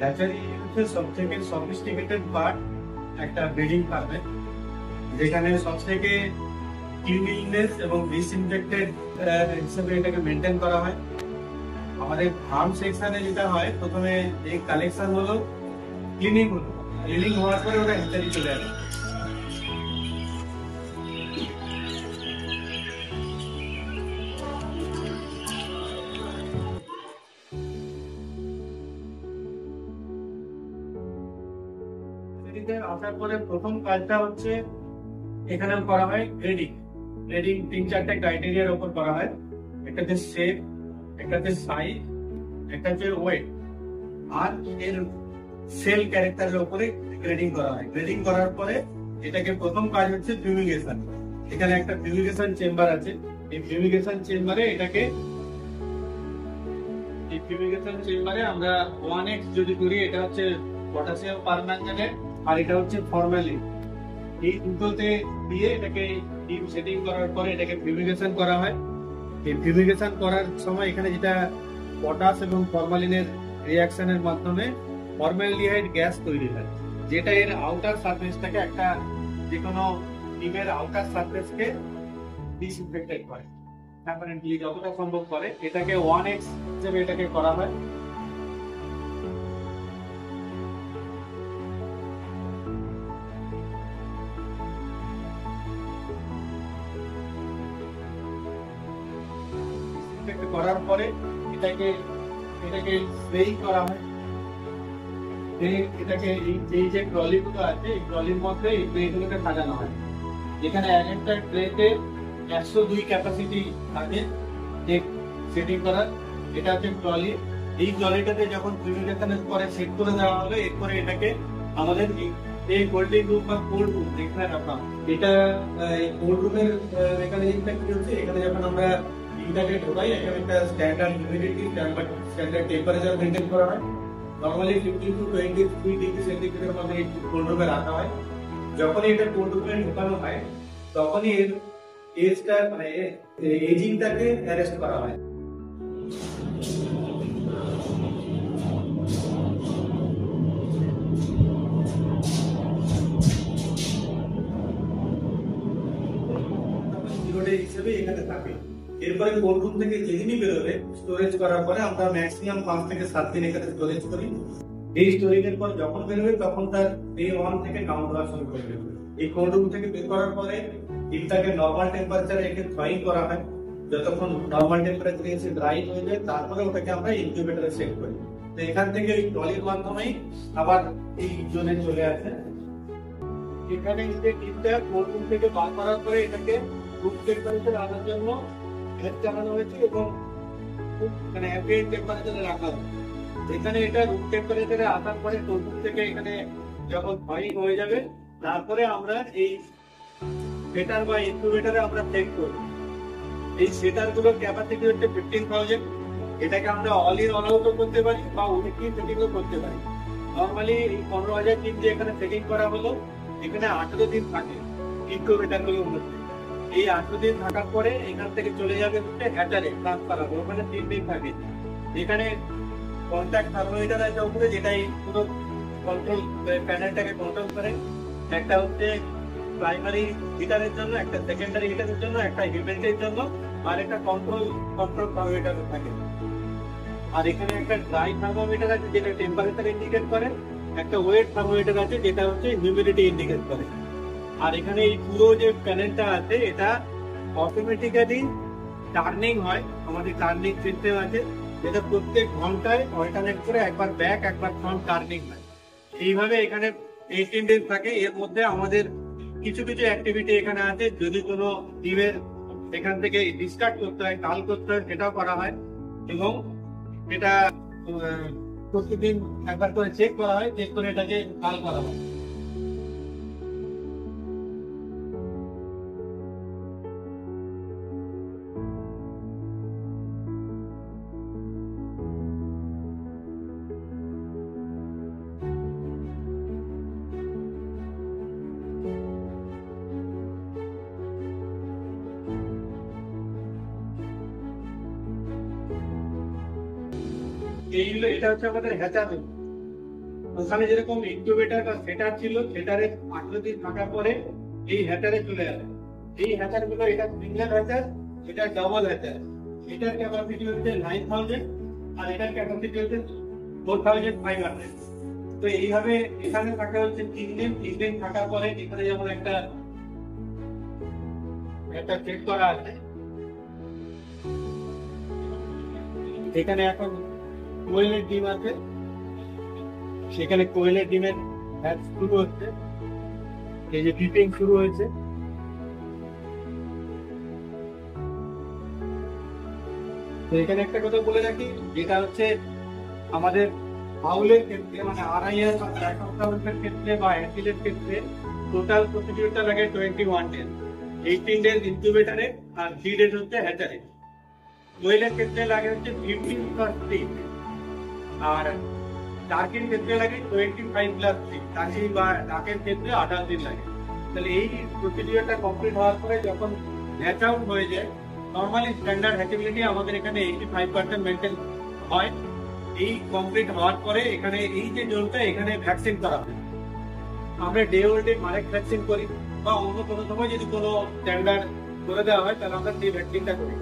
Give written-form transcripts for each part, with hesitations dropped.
Hatchery হচ্ছে সবথেকে sophisticated part একটা ব্রিডিং ফার্মে, যেখানে সবথেকে ক্লিনলিনেস এবং ডিসইনফেক্টেড হিসেবে এটাকে মেনটেন করা হয়। আমাদের ফার্ম সেকশনে যেটা হয়, প্রথমে এই কালেকশন হলো, ক্লিনিং হলো, ক্লিনিং হওয়ার পরে ওটা হ্যাচারি চলে আসে। আসার পরে প্রথম কাজটা হচ্ছে এখানে করা হয় গ্রেডিং। গ্রেডিং 3-4টা ক্রাইটেরিয়ার উপর করা হয়। একটা হচ্ছে শেপ, একটা হচ্ছে সাইজ, একটা হচ্ছে ওয়েট, আর এর সেল ক্যারেক্টারের উপরে গ্রেডিং করা হয়। গ্রেডিং করার পরে এটাকে প্রথম কাজ হচ্ছে ফিউমিগেশন। এখানে একটা ফিউমিগেশন চেম্বার আছে। এই ফিউমিগেশন চেম্বারে আমরা 1x যদি করি, এটা হচ্ছে পটাশিয়াম পারম্যাঙ্গানেট আর এটা হচ্ছে ফরমালিন। এই দুটোতে দিয়ে এটাকে ডিপ সেটিং করার পরে এটাকে ফিউমিগেশন করা হয়। এই ফিউমিগেশন করার সময় এখানে যেটা পটাশ এবং ফরমালিনের রিঅ্যাকশনের মাধ্যমে ফর্মালডিহাইড গ্যাস তৈরি হয়, যেটা এর আউটার সারফেসটাকে, একটা যে কোনো ডিমের আউটার সারফেসকে ডিসইনফেক্টেড করে, পার্মানেন্টলি যতটা সম্ভব করে। এটাকে 1x হিসেবে এটাকে করা হয়। করার পরে এটাকে স্প্রে করা হয়। এটাকে এই যে ট্রলিগুলো আছে, এই ট্রলির মধ্যে এই ট্রেগুলোকে সাজানো হয়। যেখানে এক একটা ট্রেতে 102 ক্যাপাসিটি থাকে সেটিং করার। এটা হচ্ছে ট্রলি। এই ট্রলিটাতে যখন ফিউমিগেশনের পরে সেট করে দেওয়া হলো, এরপরে এটাকে আমাদের এই কোল্ডিং রুম বা কোল্ড রুম যেখানে রাখা, এটা কোল্ড রুমের মেকানিজমটা কি হচ্ছে, এখানে যখন আমরা ডিমটাকে ঢোকাই, এখানে একটা standard humidity, standard temperature maintain করা হয়। নরমালি 15 to 23 ডিগ্রি সেন্টিগ্রেডের মধ্যে এই কোল্ড রুমে রাখা হয়। যখনই এটা কোল্ড রুমে ঢোকানো হয়, তখনই এর এজটা, মানে এজিংটাকে অ্যারেস্ট করা হয়। হিসেবে এখানে থাকে। এরপরে কোল্ড রুম থেকে যেদিনই বেরোবে, স্টোরেজ করার পরে আমরা ম্যাক্সিমাম 5 থেকে 7 দিন এখানে স্টোরেজ করি। এই স্টোরেজের পর যখন বেরোবে, তখন তার ডে 1 থেকে কাউন্ট হওয়া শুরু করবে। এই কোল্ড রুম থেকে বের করার পরে ডিমটাকে নর্মাল টেম্পারেচারে একে থ্রয়িং করা হয়। যতক্ষণ নর্মাল টেম্পারেচারে এসে ড্রাই হয়ে যায়, তারপরে ওটাকে আমরা ইনকিউবেটরে সেট করি। তো এখান থেকে ওই ট্রলির মাধ্যমেই আবার এই জোনে চলে আসে। এখানে যে ডিমটা কোল্ড রুম থেকে বার করার পরে এটাকে রুম টেম্পারেচারে আনার জন্য ফ্যান চালানো হয়েছে এবং মানে অ্যাম্বিয়েন্ট টেম্পারেচারে রাখা হয়। এখানে এটা রুম টেম্পারেচারে আসার পরে কোল্ড রুম থেকে এখানে যখন থ্রয়িং হয়ে যাবে, তারপরে আমরা এই সেটার বা ইনকিউবেটরে আমরা সেট করি। এই সেটার গুলোর ক্যাপাসিটি হচ্ছে 15,000। এটাকে আমরা অল ইন অল আউটও করতে পারি বা উইকলি সেটিংও করতে পারি। নর্মালি এই 15,000 ডিম যে এখানে সেটিং করা হলো, এখানে 18 দিন থাকে ইনকিউবেটর গুলোর মধ্যে। এই 18 দিন থাকার পরে এখান থেকে চলে যাবে হচ্ছে হ্যাচারে ট্রান্সফার হবে, ওখানে 3 দিন থাকে। এখানে কন্ট্যাক্ট থার্মোমিটার আছে উপরে, যেটাই পুরো কন্ট্রোল প্যানেলটাকে কন্ট্রোল করে। একটা হচ্ছে প্রাইমারি হিটারের জন্য, একটা সেকেন্ডারি হিটারের জন্য, একটা হিউমিডিটির জন্য, আর একটা কন্ট্রোল থার্মোমিটার থাকে। আর এখানে একটা ড্রাই থার্মোমিটার আছে, যেটা টেম্পারেচার ইন্ডিকেট করে। একটা ওয়েট থার্মোমিটার আছে, যেটা হচ্ছে হিউমিডিটি ইন্ডিকেট করে। আর এখানে এই পুরো যে প্যানেলটা আছে, এটা অটোমেটিক্যালি টার্নিং হয়। আমাদের টার্নিং সিস্টেম আছে, যেটা প্রত্যেক ঘন্টায় অল্টারনেট করে একবার ব্যাক একবার ফ্রন্ট টার্নিং হয়। এইভাবে এখানে 18 ডেজ থাকে। এর মধ্যে আমাদের কিছু কিছু অ্যাক্টিভিটি এখানে আছে। যদি কোনো ডিমের এখান থেকে ডিসকার্ড করতে হয়, কাল করতে হয়, সেটাও করা হয়। এবং এটা প্রতিদিন একবার করে চেক করা হয়, চেক করে এটাকে কাল করা হয়। এটা হচ্ছে আমাদের হ্যাচার রুম। ওখানে যেরকম ইনকিউবেটর বা সেটার ছিল, সেটারে 18 দিন থাকার পরে এই হ্যাচারে চলে যাবে। এই হ্যাচার গুলো, এটা সিঙ্গেল হ্যাচার, এটা ডাবল হ্যাচার। এটার ক্যাপাসিটি হচ্ছে 9000 আর এটার ক্যাপাসিটি হচ্ছে 4500। তো এইভাবে এখানে থাকা হচ্ছে 3 দিন থাকার পরে এখানে যেমন একটা চেক করা আছে। এখানে এখন কোয়েলের ডিম আছে, সেখানে কোয়েলের ডিমের হ্যাচ শুরু হচ্ছে, এই যে পিপিং শুরু হয়েছে। তো এখানে একটা কথা বলে রাখি, যেটা হচ্ছে আমাদের বাউলের ক্ষেত্রে, মানে আড়াইয়ের ক্ষেত্রে বা অ্যাসিলের ক্ষেত্রে টোটাল প্রসিডিউরটা লাগে 21 ডেজ, 18 ডেজ ইনকিউবেটরে আর 3 ডেজ হচ্ছে হ্যাচারে। কোয়েলের ক্ষেত্রে লাগে হচ্ছে 15+3, আর ডাকের ক্ষেত্রে লাগে 25+3। ডাকি বা ডাকের ক্ষেত্রে 28 দিন লাগে। তাহলে এই প্রসিডিউরটা কমপ্লিট হওয়ার পরে যখন হ্যাচ আউট হয়ে যায়, নর্মালি স্ট্যান্ডার্ড হ্যাচেবিলিটি আমাদের এখানে 85% মেনটেন হয়। এই কমপ্লিট হওয়ার পরে এখানে এই যে জোনটা, এখানে ভ্যাকসিন করা হয়। আমরা ডে ওল্ড ডে মারেক ভ্যাকসিন করি, বা অন্য কোনো সময় যদি কোনো স্ট্যান্ডার্ড করে দেওয়া হয় তাহলে আমরা সেই ভ্যাকসিনটা করি।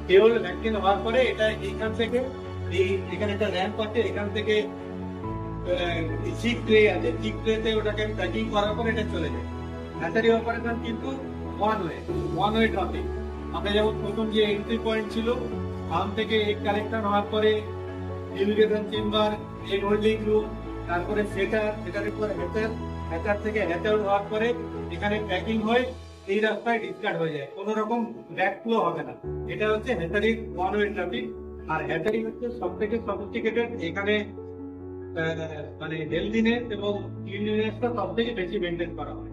ডে ওল্ড ভ্যাকসিন হওয়ার পরে এটা এইখান থেকে এখানে একটা র্যাম্প আছে, এখান থেকে চিক ট্রে আছে, চিক ট্রেতে ওটাকে প্যাকিং করার পরে এটা চলে যায়। হ্যাচারি অপারেশন কিন্তু ওয়ান ওয়ে ট্রাফিক। আমরা যেমন প্রথম যে এন্ট্রি পয়েন্ট ছিল, ফার্ম থেকে এগ কালেকশন হওয়ার পরে ইউরিগেশন চেম্বার, এগ হোল্ডিং রুম, তারপরে সেটারের পরে হ্যাচার থেকে হ্যাচ আউট হওয়ার পরে এখানে প্যাকিং হয়ে এই রাস্তায় ডিসকার্ড হয়ে যায়, কোনো রকম ব্যাক ফ্লো হবে না। এটা হচ্ছে হ্যাচারির ওয়ান ওয়ে ট্রাফিক। আর হ্যাচারি হচ্ছে সব থেকে সফিস্টিকেটেড। এখানে মানে হেলদিনেস এবং ক্লিনলিনেসটা সব থেকে বেশি মেনটেন করা হয়।